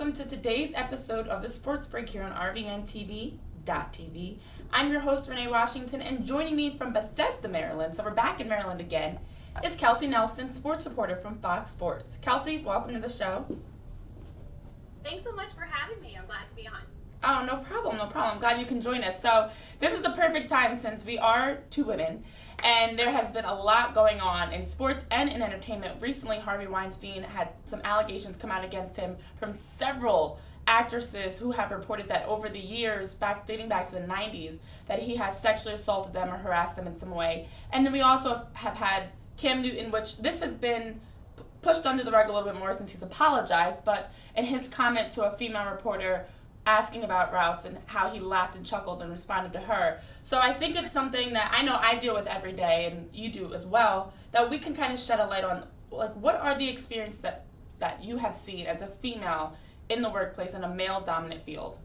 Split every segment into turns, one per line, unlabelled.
welcome to today's episode of the Sports Break here on RVNTV.TV. I'm your host, Renee Washington, and joining me from Bethesda, Maryland, so we're back in Maryland again, is Kelsey Nelson, sports reporter from Fox Sports. Kelsey, welcome to the show.
Thanks so much for having me. I'm glad to be on.
Oh, no problem. I'm glad you can join us. So this is the perfect time since we are two women, and there has been a lot going on in sports and in entertainment. Recently, Harvey Weinstein had some allegations come out against him from several actresses who have reported that over the years, dating back to the 90s, that he has sexually assaulted them or harassed them in some way. And then we also have had Cam Newton, which this has been pushed under the rug a little bit more since he's apologized, but in his comment to a female reporter asking about routes and how he laughed and chuckled and responded to her. So I think it's something that I know I deal with every day, and you do as well, that we can kind of shed a light on, like, what are the experiences that you have seen as a female in the workplace in a male-dominant field?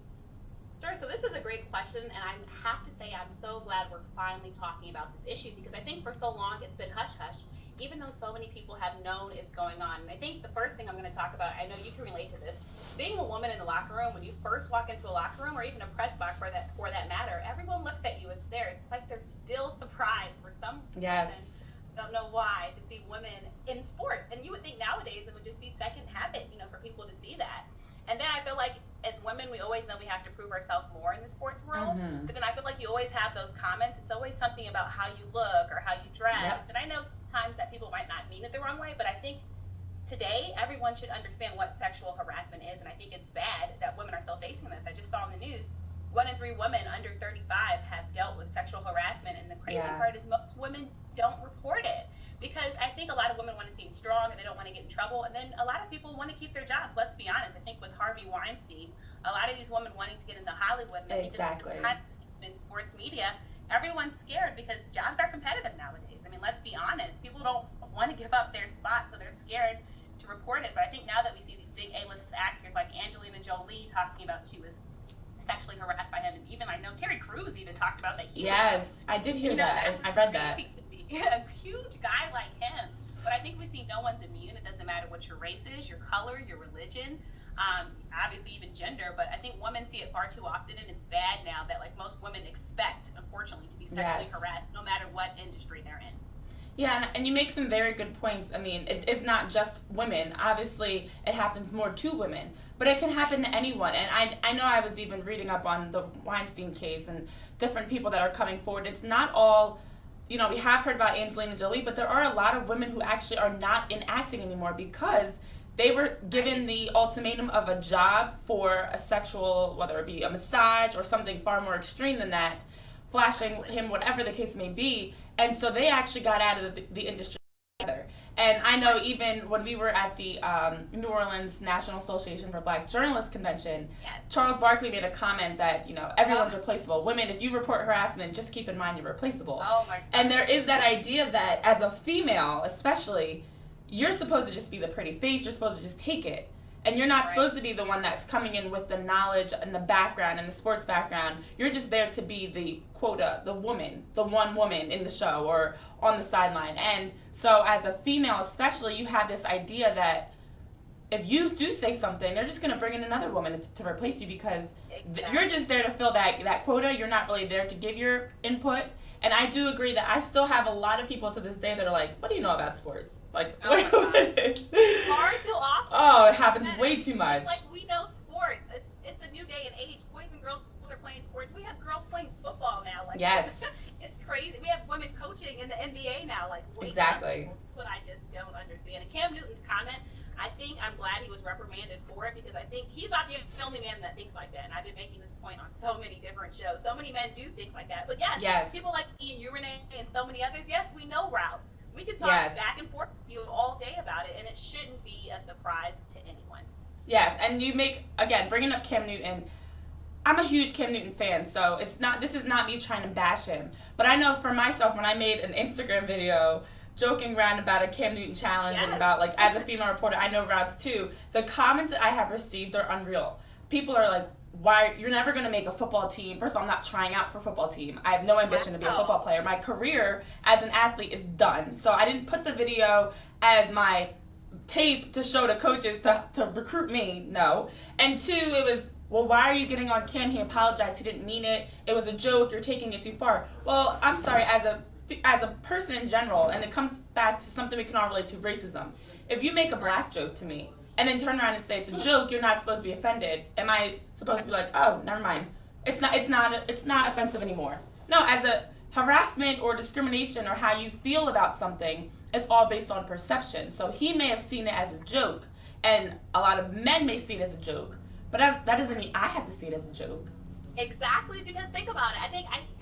Sure, so this is a great question, and I have to say I'm so glad we're finally talking about this issue, because I think for so long it's been hush-hush, even though so many people have known it's going on. And I think the first thing I'm going to talk about, I know you can relate to this, being a woman in the locker room, when you first walk into a locker room, or even a press box for that matter, everyone looks at you and stares. It's like they're still surprised for some reason. I don't know why, to see women in sports. And you would think nowadays it would just be second habit, for people to see that. And then I feel like as women, we always know we have to prove ourselves more in the sports world. Mm-hmm. But then I feel like you always have those comments. It's always something about how you look or how you dress. Yep. And I know sometimes that people might not mean it the wrong way, but I think today everyone should understand what sexual harassment is. And I think it's bad that women are still facing this. I just saw in the news 1 in 3 women under 35 have dealt with sexual harassment. And the crazy part is most women don't report it. Because I think a lot of women want to seem strong and they don't want to get in trouble. And then a lot of people want to keep their jobs. Let's be honest. I think with Harvey Weinstein, a lot of these women wanting to get into Hollywood and
exactly.
in sports media, everyone's scared because jobs are competitive nowadays. I mean, let's be honest. People don't want to give up their spot, so they're scared to report it. But I think now that we see these big A-list actors like Angelina Jolie talking about she was sexually harassed by him, and even I know Terry Crews even talked about that.
I did hear that. I read that.
A huge guy like him, but I think we see no one's immune. It doesn't matter what your race is, your color, your religion, obviously even gender, but I think women see it far too often, and it's bad now that like most women expect, unfortunately, to be sexually harassed no matter what industry they're in.
Yeah, and you make some very good points. I mean, it's not just women. Obviously, it happens more to women, but it can happen to anyone. And I know I was even reading up on the Weinstein case and different people that are coming forward. It's not all, we have heard about Angelina Jolie, but there are a lot of women who actually are not in acting anymore because they were given the ultimatum of a job for a sexual, whether it be a massage or something far more extreme than that, flashing him, whatever the case may be. And so they actually got out of the industry together. And I know even when we were at the New Orleans National Association for Black Journalists Convention, Charles Barkley made a comment that, everyone's replaceable. Women, if you report harassment, just keep in mind you're replaceable.
Oh my God.
And there is that idea that as a female, especially, you're supposed to just be the pretty face. You're supposed to just take it. And you're not supposed to be the one that's coming in with the knowledge and the background and the sports background. You're just there to be the quota, the woman, the one woman in the show or on the sideline. And so as a female especially, you have this idea that if you do say something, they're just going to bring in another woman to replace you because you're just there to fill that quota. You're not really there to give your input. And I do agree that I still have a lot of people to this day that are like, what do you know about sports? Like,
far too often.
Oh, it happens way too much.
Like, we know sports. It's a new day and age. Boys and girls are playing sports. We have girls playing football now. Like,
yes.
It's crazy. We have women coaching in the NBA now. Like,
exactly.
That's what I just don't understand. And Cam Newton's comment, I think I'm glad he was reprimanded for it because I think he's not the only man that thinks like that. And I've been making this point on so many different shows. So many men do think like that. But yes. People like me and you, Renee, and so many others, yes, we know routes. We can talk back and forth with you all day about it, and it shouldn't be a surprise to anyone.
Yes, and you bringing up Cam Newton, I'm a huge Cam Newton fan, so this is not me trying to bash him. But I know for myself, when I made an Instagram video joking around about a Cam Newton challenge and about, like, as a female reporter, I know routes too, the comments that I have received are unreal. People are like, why, you're never going to make a football team. First of all, I'm not trying out for a football team. I have no ambition to be a football player. My career as an athlete is done. So I didn't put the video as my tape to show to coaches to recruit me. No. And two, it was, well, why are you getting on Cam? He apologized. He didn't mean it. It was a joke. You're taking it too far. Well, I'm sorry, as a person in general, and it comes back to something we can all relate to, racism. If you make a black joke to me and then turn around and say it's a joke, you're not supposed to be offended. Am I supposed to be like, oh, never mind. It's not offensive anymore. No, as a harassment or discrimination or how you feel about something, it's all based on perception. So he may have seen it as a joke, and a lot of men may see it as a joke, but that doesn't mean I have to see it as a joke.
Exactly, because think about it. I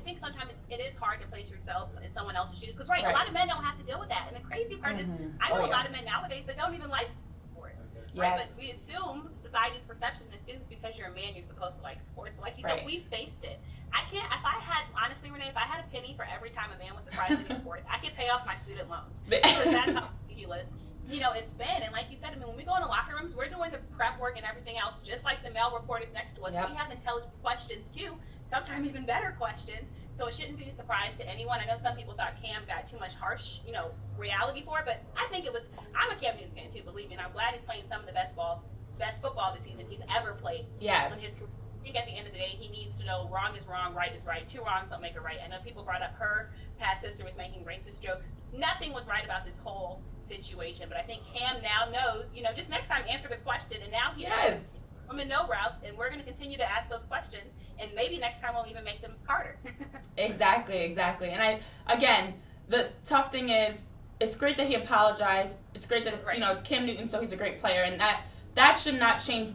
think sometimes it is hard to place yourself in someone else's shoes, because a
Right.
lot of men don't have to deal with that. And the crazy part is, I know a lot of men nowadays that don't even like sports, right?
Yes.
But we assume, society's perception assumes because you're a man you're supposed to like sports. But like you
Right.
said, we faced it. I can't. If I had, honestly, Renee, if I had a penny for every time a man was surprised in sports, I could pay off my student loans, because that's how ridiculous it's been. And like you said, I mean, when we go in the locker rooms, we're doing the prep work and everything else, just like the male reporters next to us.
Yep.
We have intelligent questions too, sometimes even better questions. So it shouldn't be a surprise to anyone. I know some people thought Cam got too much harsh, reality for it, but I think it was. I'm a Cam Newton fan too, believe me, and I'm glad he's playing some of the best football this season he's ever played.
Yes.
In his career. I think at the end of the day, he needs to know wrong is wrong, right is right. Two wrongs don't make a right. I know people brought up her past sister with making racist jokes. Nothing was right about this whole situation, but I think Cam now knows, just next time answer the question, and now he has women know routes, and we're going to continue to ask those questions, and maybe next time we'll even make them harder.
Exactly. And again, the tough thing is, it's great that he apologized. It's great that,
Right.
It's Cam Newton, so he's a great player, and that should not change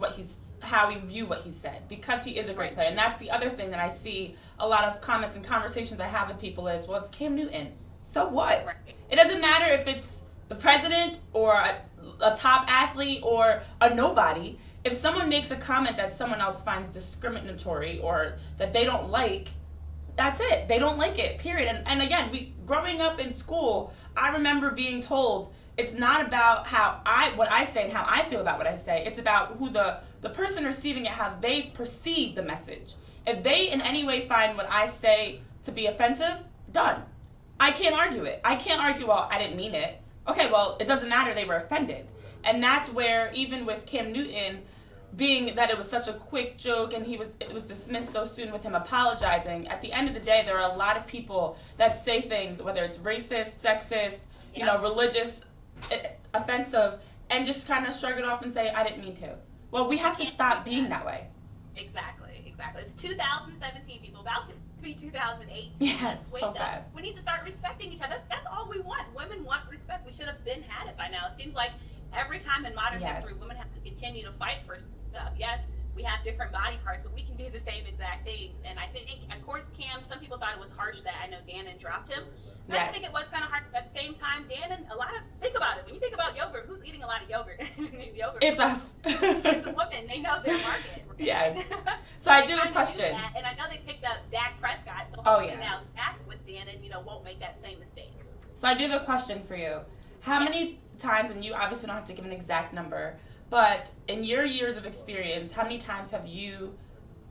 how we view what he said, because he is a great
Right.
player. And that's the other thing that I see a lot of comments and conversations I have with people is, well, it's Cam Newton. So what?
Right.
It doesn't matter if it's the president or a top athlete or a nobody. If someone makes a comment that someone else finds discriminatory or that they don't like, that's it. They don't like it, period. And again, growing up in school, I remember being told it's not about what I say and how I feel about what I say. It's about who the person receiving it, how they perceive the message. If they in any way find what I say to be offensive, done. I can't argue it. I can't argue, well, I didn't mean it. Okay, well, it doesn't matter, they were offended. And that's where, even with Cam Newton, being that it was such a quick joke and it was dismissed so soon with him apologizing, at the end of the day, there are a lot of people that say things, whether it's racist, sexist, religious, offensive, and just kind of shrug it off and say, I didn't mean to. Well, we have to stop being that way.
Exactly. It's 2017, people, about to be 2018.
Yes,
Wake
so
up.
fast.
We need to start respecting each other. That's all we want. Women want respect. We should have had it by now. It seems like every time in modern history, women have to continue to fight for stuff. Yes, we have different body parts, but we can do the same exact things. And I think, of course, Cam, some people thought it was harsh that I know Dannon dropped him. I think it was kind of hard. At the same time, Dannon, think about it. When you think about yogurt, who's eating a lot of yogurt in these yogurt?
It's us.
It's a woman. They know their market.
Yes. So I do have a question.
And I know they picked up Dak Prescott. So now Dak with Dannon, won't make that same mistake.
So I do have a question for you. How many times, and you obviously don't have to give an exact number, but in your years of experience, how many times have you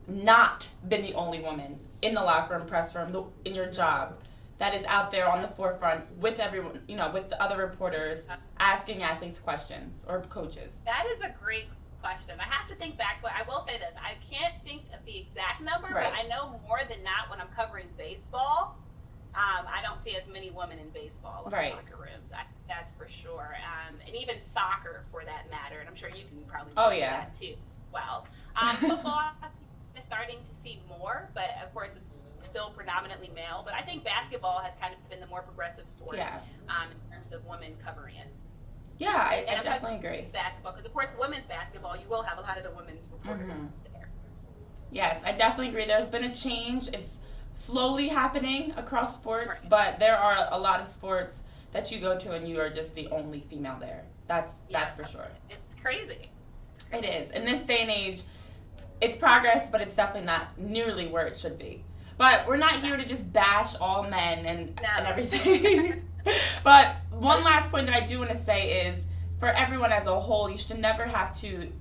not been the only woman in the locker room, press room, in your job, that is out there on the forefront with everyone, with the other reporters, asking athletes questions or coaches?
That is a great question. I have to think back to it. I will say this. I can't think of the exact number,
Right.
but I know more than not when I'm covering baseball, I don't see as many women in baseball in
Right.
locker rooms. That's for sure. And even soccer, for that matter. And I'm sure you can probably
Oh,
do
yeah.
that too. Well, football is starting to see more, but of course it's still predominantly male. But I think basketball has kind of been the more progressive sport in terms of women covering it.
Yeah, I definitely agree.
It's basketball, because of course women's basketball, you will have a lot of the women's reporters there.
Yes, I definitely agree. There's been a change. It's slowly happening across sports,
Right.
but there are a lot of sports that you go to and you are just the only female there. That's for sure.
It's crazy.
It is. In this day and age, it's progress, but it's definitely not nearly where it should be. But we're not here to just bash all men and everything. But one last point that I do want to say is, for everyone as a whole, you should never have to,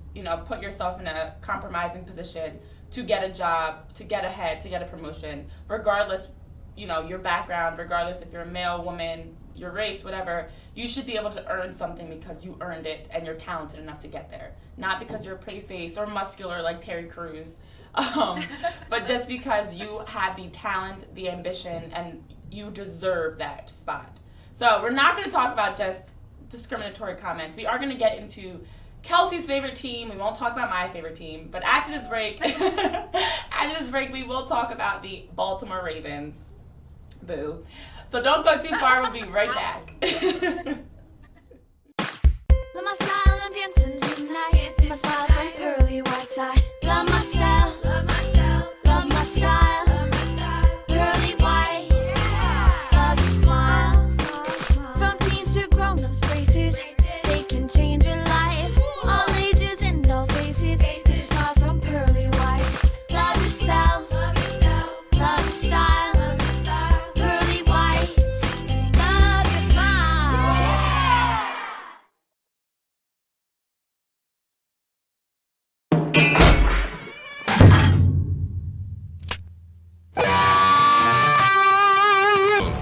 put yourself in a compromising position to get a job, to get ahead, to get a promotion, regardless your background, regardless if you're a male, woman, your race, whatever, you should be able to earn something because you earned it and you're talented enough to get there. Not because you're a pretty face or muscular like Terry Crews, but just because you have the talent, the ambition, and you deserve that spot. So we're not going to talk about just discriminatory comments. We are going to get into Kelsey's favorite team. We won't talk about my favorite team. But after this break, we will talk about the Baltimore Ravens. Boo. So don't go too far. We'll be right back.
Love my style, I'm dancing tonight. My smile from pearly white side. Love myself, love my style. Pearly white, love your smile. From teens to grown-ups faces, they can change your life. All ages and all faces. Your smile from pearly white. Love yourself, love your style. Pearly white, love your smile.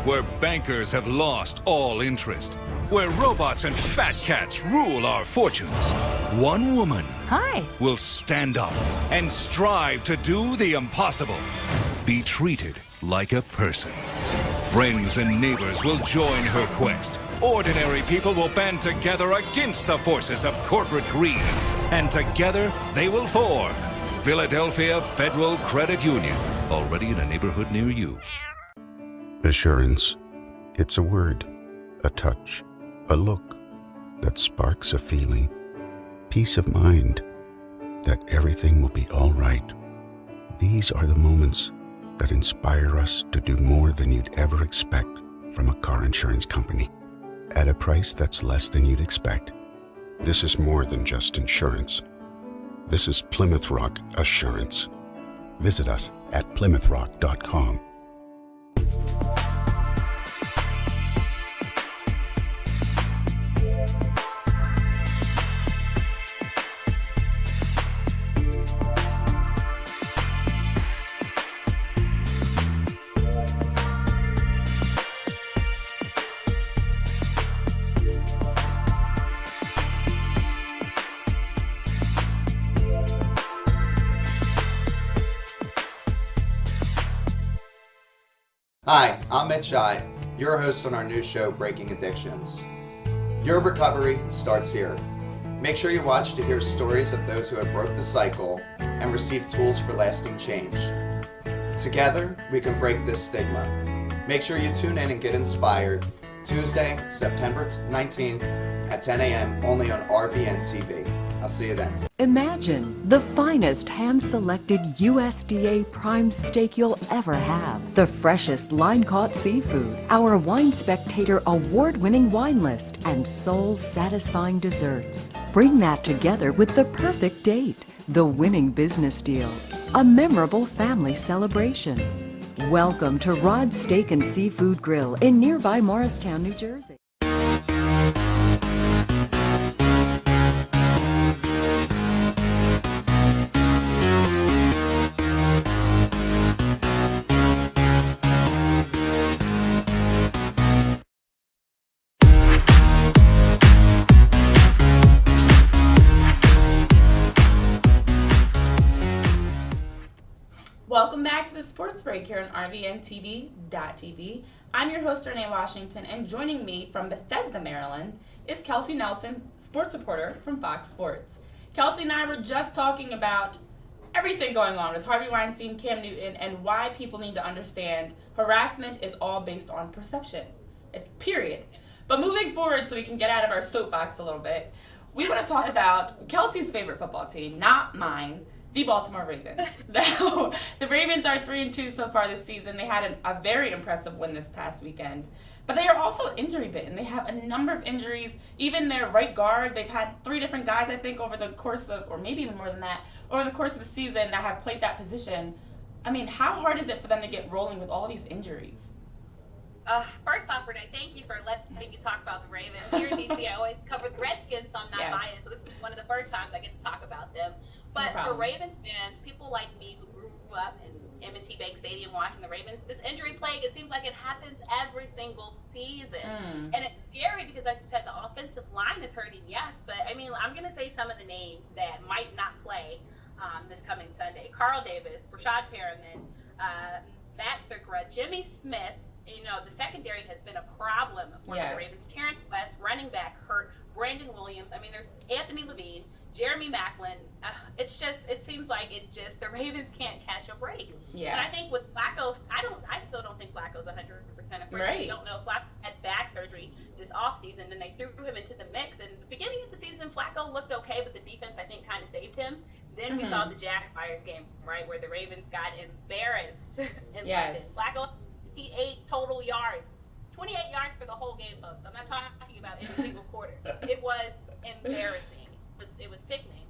Where bankers have lost all interest. Where robots and fat cats rule our fortunes. One woman
Hi.
will stand up and strive to do the impossible. Be treated like a person. Friends and neighbors will join her quest. Ordinary people will band together against the forces of corporate greed. And together they will form Philadelphia Federal Credit Union. Already in a neighborhood near you.
Assurance. It's a word, a touch, a look that sparks a feeling. Peace of mind that everything will be all right. These are the moments that inspire us to do more than you'd ever expect from a car insurance company at a price that's less than you'd expect. This is more than just insurance. This is Plymouth Rock Assurance. Visit us at PlymouthRock.com.
Hi, I'm Mitch Schei, your host on our new show, Breaking Addictions. Your recovery starts here. Make sure you watch to hear stories of those who have broke the cycle and received tools for lasting change. Together, we can break this stigma. Make sure you tune in and get inspired Tuesday, September 19th at 10 a.m. only on RVN TV. I'll see you then.
Imagine the finest hand-selected USDA prime steak you'll ever have. The freshest line-caught seafood, our Wine Spectator award-winning wine list, and soul-satisfying desserts. Bring that together with the perfect date, the winning business deal, a memorable family celebration. Welcome to Rod's Steak and Seafood Grill in nearby Morristown, New Jersey.
Welcome back to the Sports Break here on RVNTV.tv. I'm your host, Renee Washington, and joining me from Bethesda, Maryland, is Kelsey Nelson, sports reporter from Fox Sports. Kelsey and I were just talking about everything going on with Harvey Weinstein, Cam Newton, and why people need to understand harassment is all based on perception. Period. But moving forward, so we can get out of our soapbox a little bit, we want to talk about Kelsey's favorite football team, not mine, the Baltimore Ravens. Now, the Ravens are 3-2 so far this season. They had a very impressive win this past weekend. But they are also injury bitten. They have a number of injuries. Even their right guard, they've had 3 different guys, I think, over the course of, or maybe even more than that, over the course of the season that have played that position. I mean, how hard is it for them to get rolling with all these injuries?
First off, Renee, thank you for letting me talk about the Ravens. Here in DC, I always cover the Redskins, so I'm not biased. So this is one of the first times I get to talk about them. But for Ravens fans, people like me who grew up M&T Bank Stadium watching the Ravens. This injury plague, it seems like it happens every single season. And it's scary because, as you said, the offensive line is hurting, yes. But, I mean, I'm going to say some of the names that might not play this coming Sunday. Carl Davis, Rashad Perriman, Matt Surkra, Jimmy Smith. You know, the secondary has been a problem for the Ravens. Terrence West, running back, hurt. Brandon Williams. I mean, there's Anthony Levine, Jeremy Maclin. It seems like the Ravens can't catch a break. Yeah. And I think with Flacco, I still don't think Flacco's 100%. Of course, we don't know. Flacco had back surgery this offseason, and they threw him into the mix. And at the beginning of the season, Flacco looked okay, but the defense, I think, kind of saved him. Then we saw the Jaguars game, right, where the Ravens got embarrassed in London. Flacco, 58 total yards. 28 yards for the whole game, folks. I'm not talking about any single quarter. It was embarrassing. It was sickening.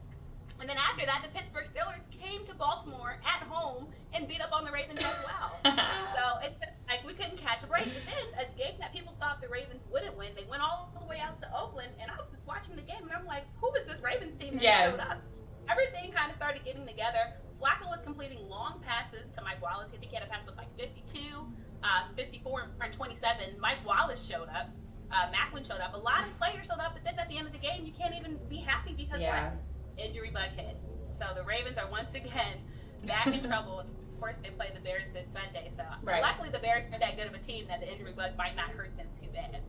And then after that, the Pittsburgh Steelers came to Baltimore at home and beat up on the Ravens as well. So it's like we couldn't catch a break. But then a game that people thought the Ravens wouldn't win, they went all the way out to Oakland, and I was watching the game, and I'm like, who is this Ravens team that showed up? Everything kind of started getting together. Flacco was completing long passes to Mike Wallace. I think he had a pass of like 52, 54, and 27. Mike Wallace showed up. Maclin showed up. A lot of players showed up, but then at the end of the game, you can't even be happy because injury bug hit. So the Ravens are once again back in trouble. Of course, they play the Bears this Sunday. So luckily, the Bears are that good of a team that the injury bug might not hurt them too bad.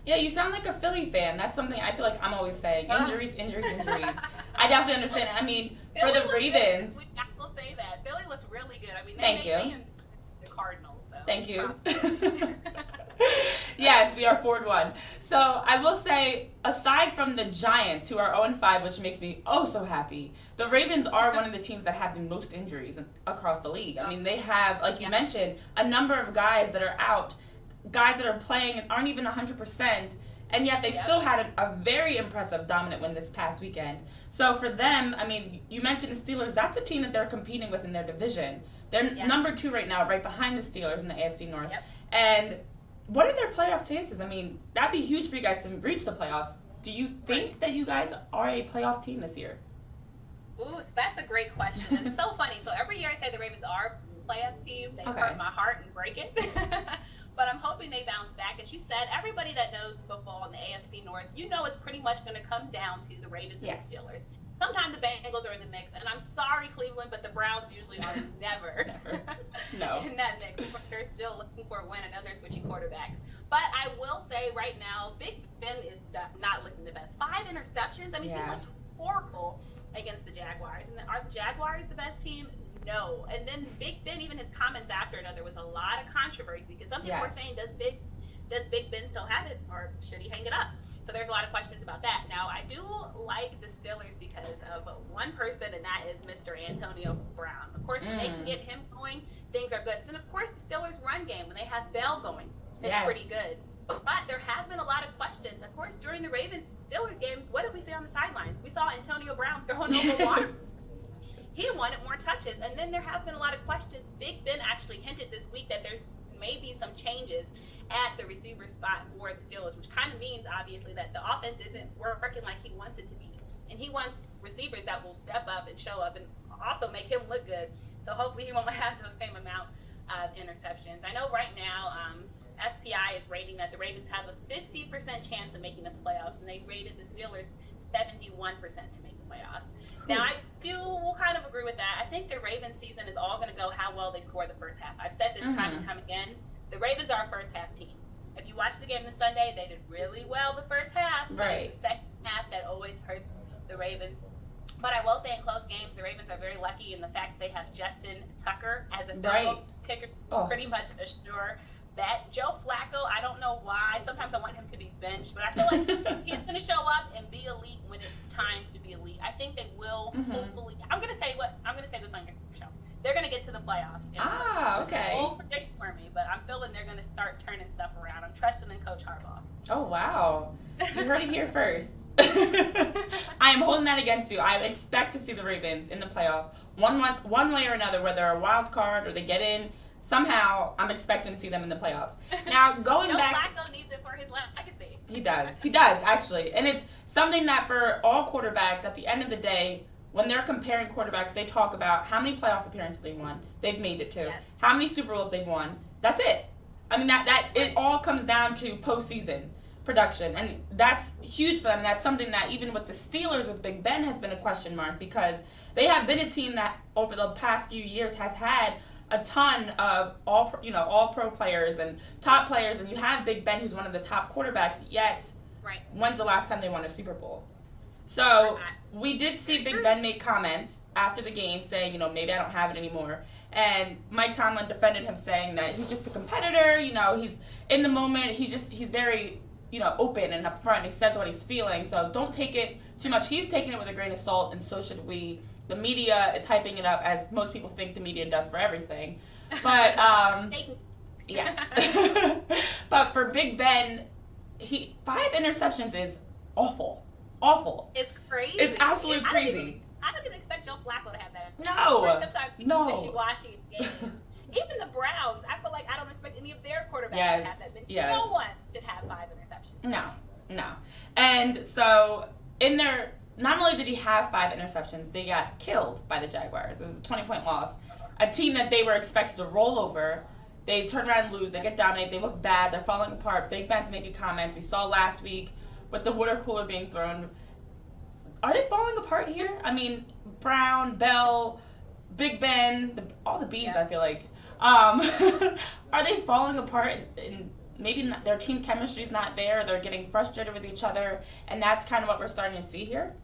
Yeah, you sound like a Philly fan. That's something I feel like I'm always saying. Injuries, injuries, injuries. I definitely understand it. I mean, Philly for the Ravens.
I will say that. Philly looked really good. I mean,
thank you.
The Cardinals. So
thank you. Yes, we are 4-1. So I will say, aside from the Giants, who are 0-5, which makes me so happy, the Ravens are one of the teams that have the most injuries across the league. I mean, they have, like you mentioned, a number of guys that are out, guys that are playing and aren't even 100%, and yet they still had a very impressive, dominant win this past weekend. So for them, I mean, you mentioned the Steelers. That's a team that they're competing with in their division. They're number 2 right now, right behind the Steelers in the AFC North. And what are their playoff chances? I mean, that'd be huge for you guys to reach the playoffs. Do you think that you guys are a playoff team this year?
Ooh, so that's a great question. It's so funny. So every year I say the Ravens are a playoff team. They hurt my heart and break it. But I'm hoping they bounce back. As you said, everybody that knows football in the AFC North, you know it's pretty much going to come down to the Ravens and the Steelers. Sometimes the Bengals are in the mix, and I'm sorry, Cleveland, but the Browns usually are never in that mix. They're still looking for a win, and they're switching quarterbacks. But I will say right now, Big Ben is not looking the best. 5 interceptions. I mean, he looked horrible against the Jaguars. And are the Jaguars the best team? No. And then Big Ben, even his comments after, there was a lot of controversy because some people were saying, does Big Ben still have it, or should he hang it up? So there's a lot of questions about that. Now, I do like the Steelers because of one person, and that is Mr. Antonio Brown. Of course, when they can get him going, things are good. Then, of course, the Steelers' run game, when they have Bell going, it's pretty good. But there have been a lot of questions. Of course, during the Ravens-Steelers games, what did we see on the sidelines? We saw Antonio Brown throwing over water. He wanted more touches. And then there have been a lot of questions. Big Ben actually hinted this week that there may be some changes at the receiver spot for the Steelers, which kind of means, obviously, that the offense isn't working like he wants it to be. And he wants receivers that will step up and show up and also make him look good. So hopefully he won't have those same amount of interceptions. I know right now FPI is rating that the Ravens have a 50% chance of making the playoffs, and they rated the Steelers 71% to make the playoffs. Now, I will kind of agree with that. I think the Ravens season is all going to go how well they score the first half. I've said this time and time again. The Ravens are a first-half team. If you watch the game this Sunday, they did really well the first half. Right. It's the second half that always hurts the Ravens. But I will say in close games, the Ravens are very lucky in the fact that they have Justin Tucker as a kicker. Pretty much a sure bet. Joe Flacco, I don't know why. Sometimes I want him to be benched, but I feel like he's going to show up and be elite when it's time to be elite. I think they will hopefully. I'm going to say this on your show. They're going to get to the playoffs.
Okay.
It's a bold prediction for me, but I'm feeling they're going to start turning stuff around. I'm trusting in Coach Harbaugh.
Oh, wow. You heard it here first. I am holding that against you. I expect to see the Ravens in the playoff one way or another, whether a wild card or they get in. Somehow, I'm expecting to see them in the playoffs. Now, going
Joe
back...
Flacco needs it for his legacy.
He does, actually. And it's something that for all quarterbacks, at the end of the day, when they're comparing quarterbacks, they talk about how many playoff appearances they won. They've made it to. How many Super Bowls they've won. That's it. I mean, that it all comes down to postseason production, and that's huge for them. And that's something that even with the Steelers with Big Ben has been a question mark, because they have been a team that over the past few years has had a ton of all pro players and top players, and you have Big Ben, who's one of the top quarterbacks. Yet, when's the last time they won a Super Bowl? So we did see Big Ben make comments after the game saying, maybe I don't have it anymore. And Mike Tomlin defended him, saying that he's just a competitor. He's in the moment. He's very open and upfront. He says what he's feeling. So don't take it too much. He's taking it with a grain of salt, and so should we. The media is hyping it up, as most people think the media does for everything. But yes. But for Big Ben, 5 interceptions is awful. Awful.
It's crazy.
It's absolutely crazy.
I don't even expect Joe Flacco to have that.
No.
Sometimes wishy-washy games. Even the Browns, I feel like I don't expect any of their quarterbacks to have that.
Yes.
No one should have 5 interceptions.
No. And so not only did he have 5 interceptions, they got killed by the Jaguars. It was a 20-point loss. A team that they were expected to roll over. They turn around and lose. They get dominated. They look bad. They're falling apart. Big Ben's making comments. We saw last week with the water cooler being thrown. Are they falling apart here? I mean, Brown, Bell, Big Ben, all the B's, I feel like. Are they falling apart, and maybe their team chemistry's not there, they're getting frustrated with each other, and that's kind of what we're starting to see here?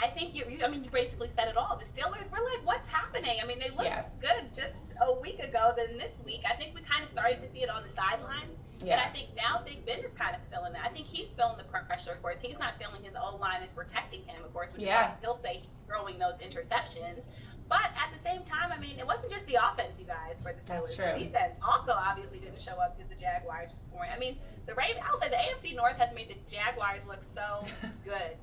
I think you basically said it all. The Steelers were like, what's happening? I mean, they looked good just a week ago. Then this week, I think we kind of started to see it on the sidelines. Yeah. And I think now Big Ben is kind of feeling that. I think he's feeling the pressure. Of course, he's not feeling his O-line is protecting him, of course, which is why he'll say he's throwing those interceptions. But at the same time, I mean, it wasn't just the offense, you guys, for the Steelers. The defense also obviously didn't show up because the Jaguars were scoring. I mean, I'll say the AFC North has made the Jaguars look so good.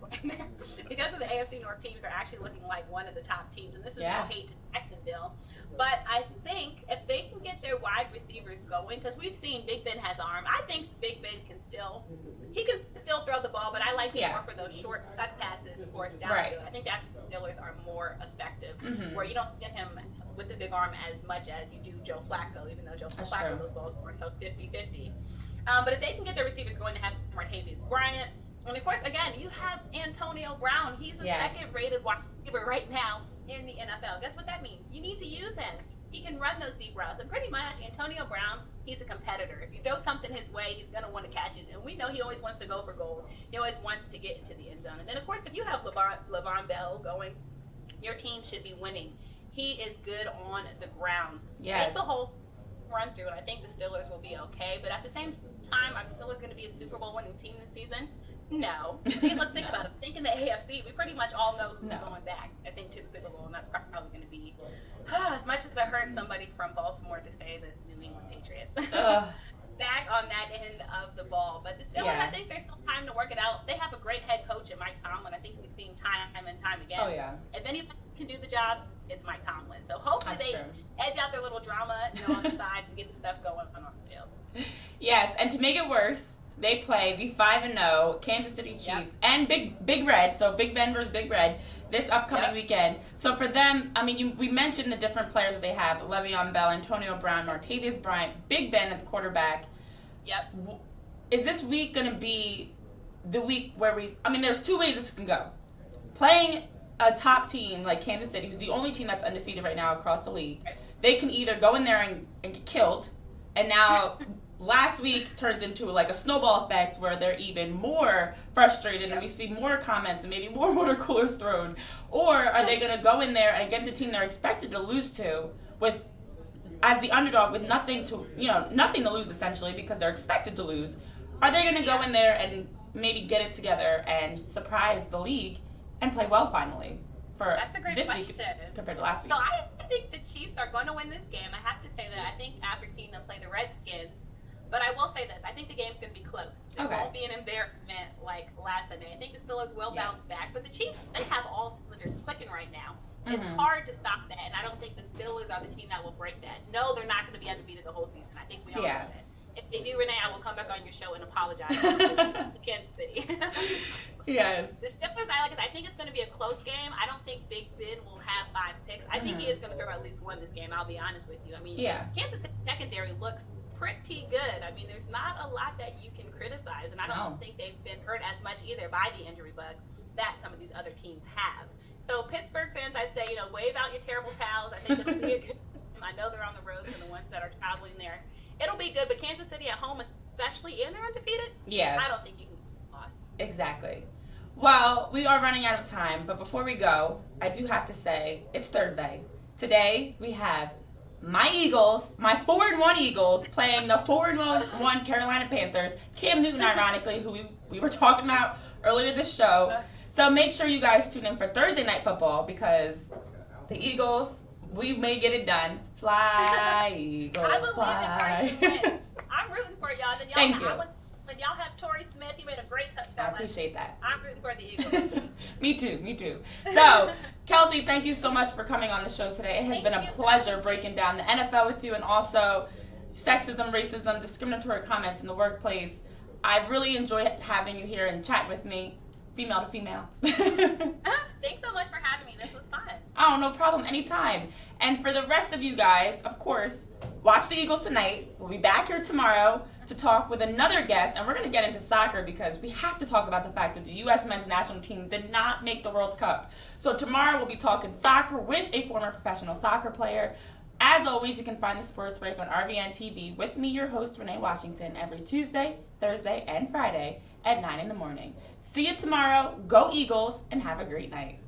Because of the AFC North teams are actually looking like one of the top teams. And this is no hate to Jacksonville. But I think if they can get their wide receivers going, because we've seen Big Ben has arm. I think Big Ben can still throw the ball, but I like him more for those short cut passes for his downfield. I think that's where the Steelers are more effective, where you don't get him with the big arm as much as you do Joe Flacco, even though Joe Flacco, those balls are so 50-50. But if they can get their receivers going, to have Martavis Bryant, and of course, again, you have Antonio Brown. He's the second-rated wide receiver right now in the NFL. Guess what that means? You need to use him. He can run those deep routes. And pretty much, Antonio Brown, he's a competitor. If you throw something his way, he's going to want to catch it. And we know he always wants to go for gold. He always wants to get into the end zone. And then, of course, if you have Le'Veon Bell going, your team should be winning. He is good on the ground. Take the whole run through, and I think the Steelers will be okay. But at the same time, are the Steelers going to be a Super Bowl winning team this season? No. Because let's think about it. Thinking the AFC, we pretty much all know who's going back, I think, to the Super Bowl, and that's probably going to be, as much as I heard somebody from Baltimore to say this, New England Patriots. Back on that end of the ball. But the Steelers, I think there's still time to work it out. They have a great head coach in Mike Tomlin. I think we've seen time and time again. If anybody can do the job, it's Mike Tomlin. So hopefully they edge out their little drama on the side and get the stuff going on the field.
Yes, and to make it worse, they play the 5-0 Kansas City Chiefs and Big Red, so Big Ben versus Big Red, this upcoming weekend. So for them, I mean, we mentioned the different players that they have: Le'Veon Bell, Antonio Brown, Martavis Bryant, Big Ben at the quarterback. Is this week going to be the week where there's 2 ways this can go. Playing a top team like Kansas City, who's the only team that's undefeated right now across the league, they can either go in there and get killed, and now last week turns into like a snowball effect where they're even more frustrated and we see more comments and maybe more water coolers thrown. Or are they going to go in there and against a team they're expected to lose to with, as the underdog, with nothing to lose essentially because they're expected to lose? Are they going to go in there and maybe get it together and surprise the league and play well finally for this week compared to last week?
So I think the Chiefs are going to win this game. I have to say that. I think after seeing them play the Redskins, but I will say this, I think the game's going to be close. It won't be an embarrassment like last Sunday. I think the Steelers will bounce back, but the Chiefs, they have all cylinders clicking right now. It's hard to stop that, and I don't think the Steelers are the team that will break that. No, they're not going to be undefeated the whole season. I think we all know that. If they do, Renee, I will come back on your show and apologize to Kansas City.
Yes.
The Steelers, I think it's going to be a close game. I don't think Big Ben will have 5 picks. I think he is going to throw at least one this game. I'll be honest with you. I mean, Kansas City secondary looks pretty good. I mean, there's not a lot that you can criticize, and I don't think they've been hurt as much either by the injury bug that some of these other teams have. So Pittsburgh fans, I'd say, wave out your terrible towels. I think it'll be a good game. I know they're on the road for the ones that are traveling there. It'll be good, but Kansas City at home especially, and they're undefeated.
Yes.
I don't think you can lose.
Exactly. Well, we are running out of time, but before we go, I do have to say it's Thursday. Today we have my Eagles, my 4-1 Eagles, playing the 4-1 Carolina Panthers. Cam Newton, ironically, who we were talking about earlier this show. So make sure you guys tune in for Thursday Night Football because the Eagles, we may get it done. Fly, Eagles,
I believe
fly.
it. I'm rooting for y'all. Then y'all
Thank you.
When y'all have Torrey Smith, he made a great touchdown.
I appreciate that.
I'm rooting for the Eagles.
Me too. So, Kelsey, thank you so much for coming on the show today. It has been a pleasure breaking down the NFL with you and also sexism, racism, discriminatory comments in the workplace. I really enjoyed having you here and chatting with me, female to female.
Thanks so much for having me. This was fun.
Oh, no problem. Anytime. And for the rest of you guys, of course, watch the Eagles tonight. We'll be back here tomorrow to talk with another guest, and we're going to get into soccer because we have to talk about the fact that the U.S. men's national team did not make the World Cup. So tomorrow we'll be talking soccer with a former professional soccer player. As always, you can find the Sports Break on RVN TV with me, your host, Renee Washington, every Tuesday, Thursday, and Friday at 9 in the morning. See you tomorrow. Go Eagles, and have a great night.